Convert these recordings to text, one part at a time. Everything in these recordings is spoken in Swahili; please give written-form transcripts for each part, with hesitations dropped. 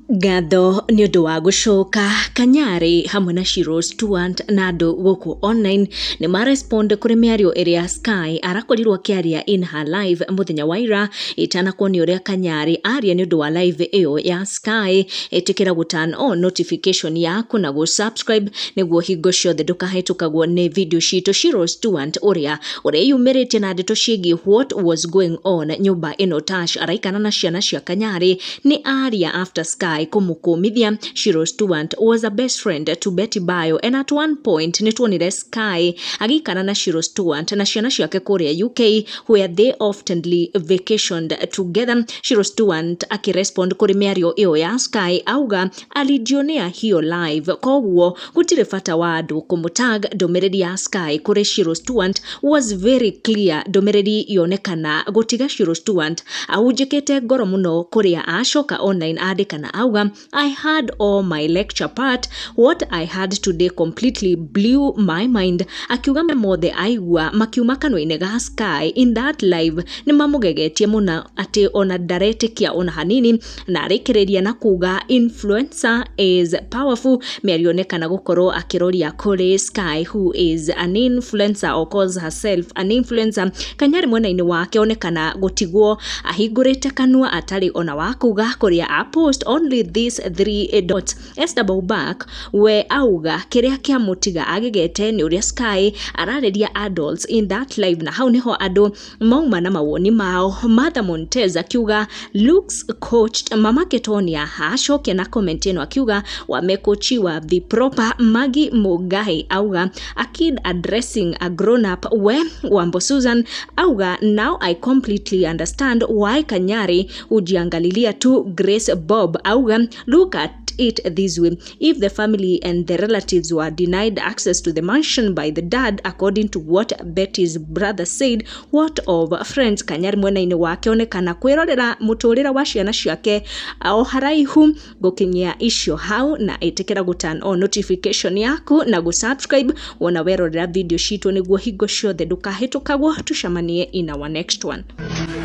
Gatho nĩ ũndũ wa gũcoka. Kanyari hamwe na Shiru, Stuart na andũ gũkũ online nĩ marespond kũrĩ mĩario ĩrĩa Sky arakorirwo akĩaria in her live mũthenya wa ira itanakuonio ũrĩa Kanyari aria nĩ ũndũ wa live ĩyo ya Sky. Ĩtĩkĩra gũ turn on notification yaku na gũ-subscribe nĩguo hingo ciothe ndũkahĩtũkagwo nĩ video citũ. Shiru Stuart ũrĩa yumĩrĩtie na ndeto ciĩgiĩ what was going on nyũmba ĩno Tash araikana na ciana cia Kanyari nĩ aria after Sky kũmũkũmithia. Shiru Stuart was a best friend to Betty Bayo, and at one point nĩtuonire Sky agĩikara na Shiru Stuart na ciana ciake kũrĩa UK where they oftenly vacationed together. Shiru Stuart akirespond kũrĩ mĩario ĩyo ya Sky auga alijionea hiyo live, koguo gũtirĩ bata wa andũ kũmũtag. Ndũmĩrĩri ya Sky kũrĩ Shiru Stuart was very clear. Ndũmĩrĩri yonekana gũtiga Shiru Stuart ahunjĩkĩte ngoro mũno kũrĩa acoka online andĩkana auga I had all my lecture part. What I had today completely blew my mind. Akiuga mothe aigua makiuma kanua-inĩ ga Sky in that live nĩ mamũgegetie mũno atĩ ona ndaretĩkia ona hanini, na arĩkĩrĩria na kuga influencer is powerful. Mĩario onekana gũkorwo akĩroria kũrĩ Sky who is an influencer or calls herself an influencer. Kanyari mwena-inĩ wake onekana gũtigwo ahingũrĩte kanua atarĩ ona wa kuga kũrĩa a post only these 3 dots. Double back we auga kĩrĩa kĩamũtiga agĩgete nĩ ũrĩa Sky arareria adults in that live, na hau niho andũ mauma na mawoni mao. Mother Montez akiuga looks coached. Mama Ketonia hacokia na comment ĩno akiuga wamekochiwa the proper. Magi Mugai auga a kid addressing a grown up. We Wambo Susan auga now I completely understand why Kanyari ujiangalilia tu. Grace Bob auga look at it this way, if the family and the relatives were denied access to the mansion by the dad according to what Betty's brother said, what of friends? Kanyari mwena-inĩ wake onekana kwĩrorera mũtũrĩre wa ciana ciake o haraihu. Gũkinyia icio hau na ĩtĩkĩra gũ turn on notification yaku na gũ-subscribe wona werorera video citũ nĩguo hingo ciothe ndũkahĩtũkagwo. Tucemanie in our next one.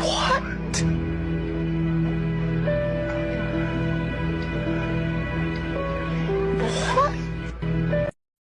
What?